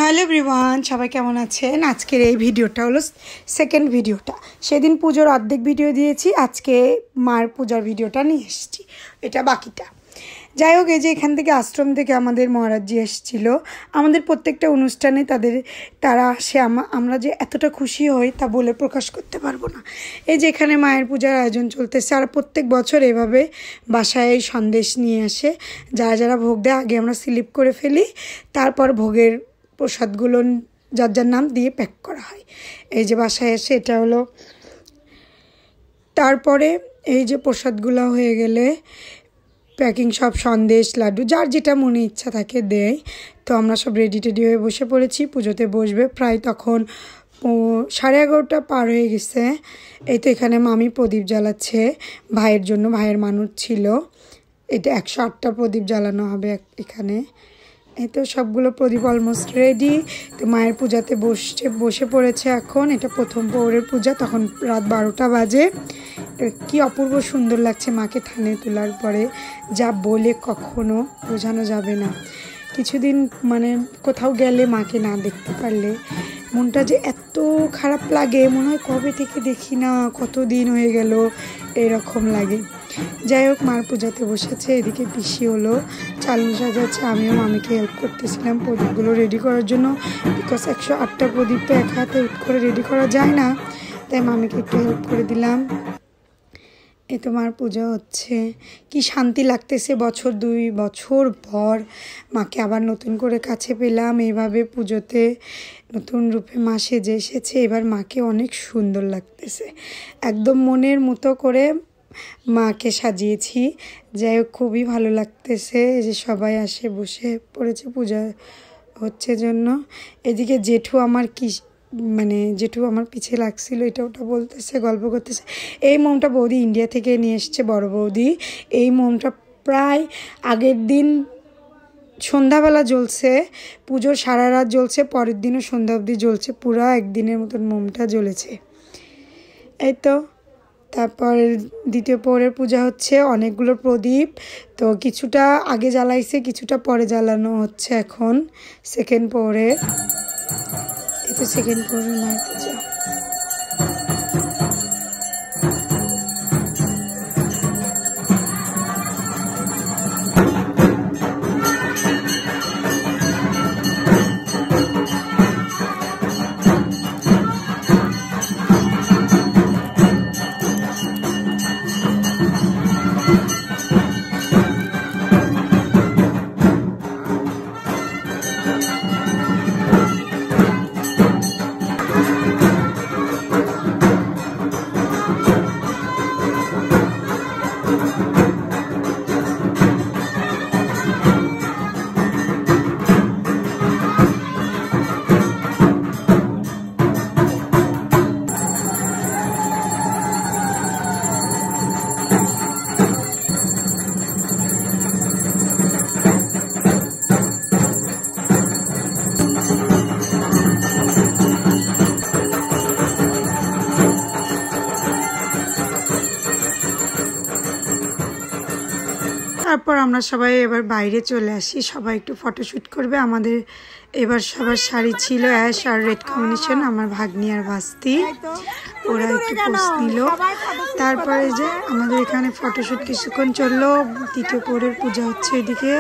Hello everyone, সবাই কেমন আছেন? আজকের এই ভিডিওটা হলো সেকেন্ড ভিডিওটা। সেদিন পুজোর অর্ধেক ভিডিও দিয়েছি, আজকে মার পূজার ভিডিওটা নিয়ে এসেছি, এটা বাকিটা। যাই হোক, এই যে এখান থেকে আশ্রম থেকে আমাদের মহারাজজি এসেছিলো। আমাদের প্রত্যেকটা অনুষ্ঠানে তারা আসে, আমরা যে এতটা খুশি হই তা বলে প্রকাশ করতে পারবো না। এই যে এখানে মায়ের পূজার আয়োজন চলতেছে, আর প্রত্যেক বছর এভাবে বাসায় সন্দেশ নিয়ে আসে। যারা যারা ভোগ দেয় আগে আমরা স্লিপ করে ফেলি, তারপর ভোগের প্রসাদগুলো যার যার নাম দিয়ে প্যাক করা হয়। এই যে বাসায় এসে এটা হলো, তারপরে এই যে প্রসাদগুলো হয়ে গেলে প্যাকিং সব সন্দেশ লাড্ডু যার যেটা মনে ইচ্ছা থাকে দেয়। তো আমরা সব রেডি টেডি হয়ে বসে পড়েছি, পুজোতে বসবে। প্রায় তখন 11:30 পার হয়ে গেছে। এই তো এখানে মামি প্রদীপ জ্বালাচ্ছে ভাইয়ের জন্য, ভাইয়ের মানুষ ছিল। এটা 108টা প্রদীপ জ্বালানো হবে এখানে। এই তো সবগুলো প্রদীপ অলমোস্ট রেডি। তো মায়ের পূজাতে বসে পড়েছে এখন। এটা প্রথম পৌরের পূজা, তখন রাত 12টা বাজে। কি অপূর্ব সুন্দর লাগছে মাকে থানে তোলার পরে, যা বলে কখনো বোঝানো যাবে না। কিছুদিন মানে কোথাও গেলে মাকে না দেখতে পারলে মনটা যে এত খারাপ লাগে, মনে হয় কবে থেকে দেখি না, কতদিন হয়ে গেল এরকম লাগে। যাই হোক, মার পূজাতে বসেছে। এদিকে পিসি হলো চালু সাজাচ্ছে, আমিও মামিকে হেল্প করতেছিলাম প্রদীপগুলো রেডি করার জন্য। বিকজ 108টা প্রদীপ তো এক হাতে উঠ করে রেডি করা যায় না, তাই মামিকে একটু হেল্প করে দিলাম। এ তোমার পূজা হচ্ছে, কি শান্তি লাগতেছে। 2 বছর পর মাকে আবার নতুন করে কাছে পেলাম। এইভাবে পুজোতে নতুন রূপে মা সেজে এসেছে। এবার মাকে অনেক সুন্দর লাগতেছে, একদম মনের মতো করে মাকে সাজিয়েছি। যাই হোক, খুবই ভালো লাগতেছে। এই যে সবাই আসে বসে পড়েছে পূজা হচ্ছে জন্য। এদিকে জেঠু আমার পিছে লাগছিল, এটা ওটা বলতেছে, গল্প করতেছে। এই মোমটা বৌদি ইন্ডিয়া থেকে নিয়ে এসছে, বড় বৌদি। এই মোমটা প্রায় আগের দিন সন্ধ্যাবেলা জ্বলছে, পুজোর সারা রাত জ্বলছে, পরের দিনও সন্ধ্যা অবধি জ্বলছে, পুরো একদিনের মতন মোমটা জ্বলেছে। এই তো তারপর দ্বিতীয় পৌরের পূজা হচ্ছে, অনেকগুলো প্রদীপ। তো কিছুটা আগে জ্বালাইছে, কিছুটা পরে জ্বালানো হচ্ছে এখন সেকেন্ড পৌরের। এই তো সেকেন্ড পৌরের মায়ের পূজা। তারপর আমরা সবাই এবার বাইরে চলে আসি, সবাই একটু ফটোশ্যুট করবে। আমাদের এবার সবার শাড়ি ছিল অ্যাশ আর রেড কম্বিনেশন, আমার ভাগ্নি আর ভাস্তি, ওরা একটু পোস্ট নিল। তারপরে যে আমাদের এখানে ফটোশ্যুট কিছুক্ষণ চললো। দ্বিতীয় পৌরের পূজা হচ্ছে এদিকে।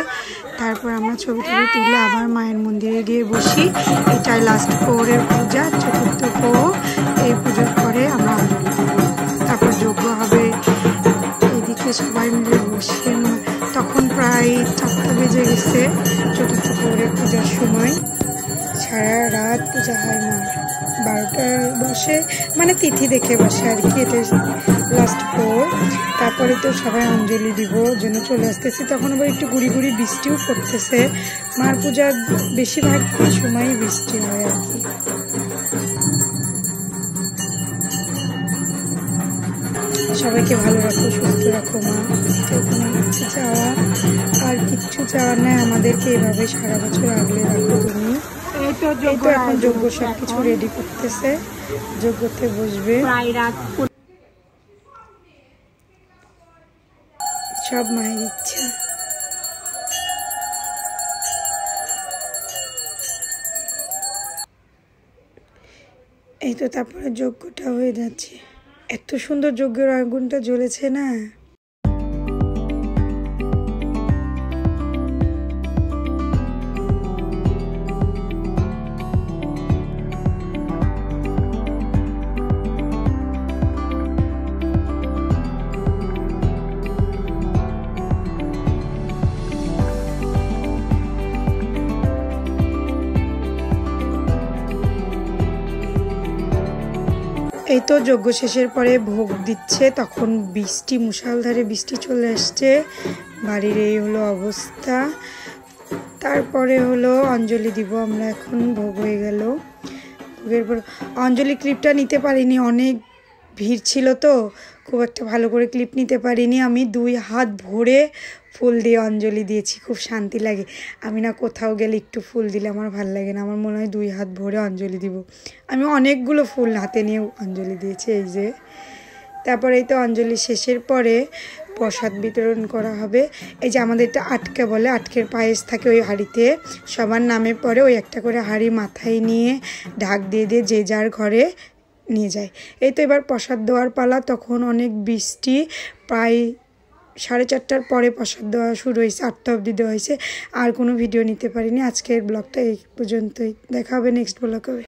তারপর আমরা ছবি তুলে আবার মায়ের মন্দিরে গিয়ে বসি। এটাই লাস্ট পৌরের পূজা, চতুর্থ পৌর। এই পুজোর পরে আমরা তারপর যজ্ঞ হবে। এদিকে সবাই মিলে বসে, তখন প্রায় 4টা বেজে গেছে। চতুর্থ পৌরের পূজার সময় সারা রাত পূজা হয় মার। 12টায় বসে, মানে তিথি দেখে বসে আর কি। এটা লাস্ট পৌর। তারপরে তো সবাই অঞ্জলি দিব জন্য চলে আসতেছি। তখন আবার একটু গুড়ি গুড়ি বৃষ্টিও পড়তেছে। মার পূজার বেশিরভাগ সময়ই বৃষ্টি হয় আর কি। সবাইকে ভালো রাখো, সুস্থ রাখো মা, কোনো কিছু চাওয়া আর কিচ্ছু চাওয়ার নাই। আমাদেরকে এভাবে সারা বছর আগলে রাখো তুমি। এই তো এখন যজ্ঞ সব কিছু রেডি করতেছে, যজ্ঞতে বসবে। সব মায়ের ইচ্ছা। এই তো তারপরে যজ্ঞটা হয়ে যাচ্ছে। এত সুন্দর যজ্ঞের আগুনটা জ্বলেছে না। এই তো যজ্ঞ শেষের পরে ভোগ দিচ্ছে, তখন বৃষ্টি, মুষলধারে বৃষ্টি চলে আসছে। বাড়ির এই হলো অবস্থা। তারপরে হলো অঞ্জলি দিব আমরা। এখন ভোগ হয়ে গেল। ভোগের পর অঞ্জলি ক্লিপটা নিতে পারিনি, অনেক ভিড় ছিল তো খুব একটা ভালো করে ক্লিপ নিতে পারিনি। আমি 2 হাত ভরে ফুল দিয়ে অঞ্জলি দিয়েছি, খুব শান্তি লাগে। আমি না কোথাও গেলে একটু ফুল দিলে আমার ভালো লাগে না, আমার মনে হয় 2 হাত ভরে অঞ্জলি দিব। আমি অনেকগুলো ফুল হাতে নিয়ে অঞ্জলি দিয়েছি। এই যে তারপরে এই তো অঞ্জলি শেষের পরে প্রসাদ বিতরণ করা হবে। এই যে আমাদের এটা আটকে বলে, আটকের পায়েস থাকে ওই হাঁড়িতে, সবার নামে পরে ওই একটা করে হাঁড়ি মাথায় নিয়ে ঢাক দিয়ে দিয়ে যে যার ঘরে নিয়ে যায়। এই তো এবার প্রসাদ দেওয়ার পালা। তখন অনেক বৃষ্টি, প্রায় 4:30টার পরে প্রসাদ দেওয়া শুরু হয়েছে, 8টা অবধি দেওয়া হয়েছে। আর কোনো ভিডিও নিতে পারিনি। আজকের ব্লগটা এই পর্যন্তই, দেখা হবে নেক্সট ব্লগে।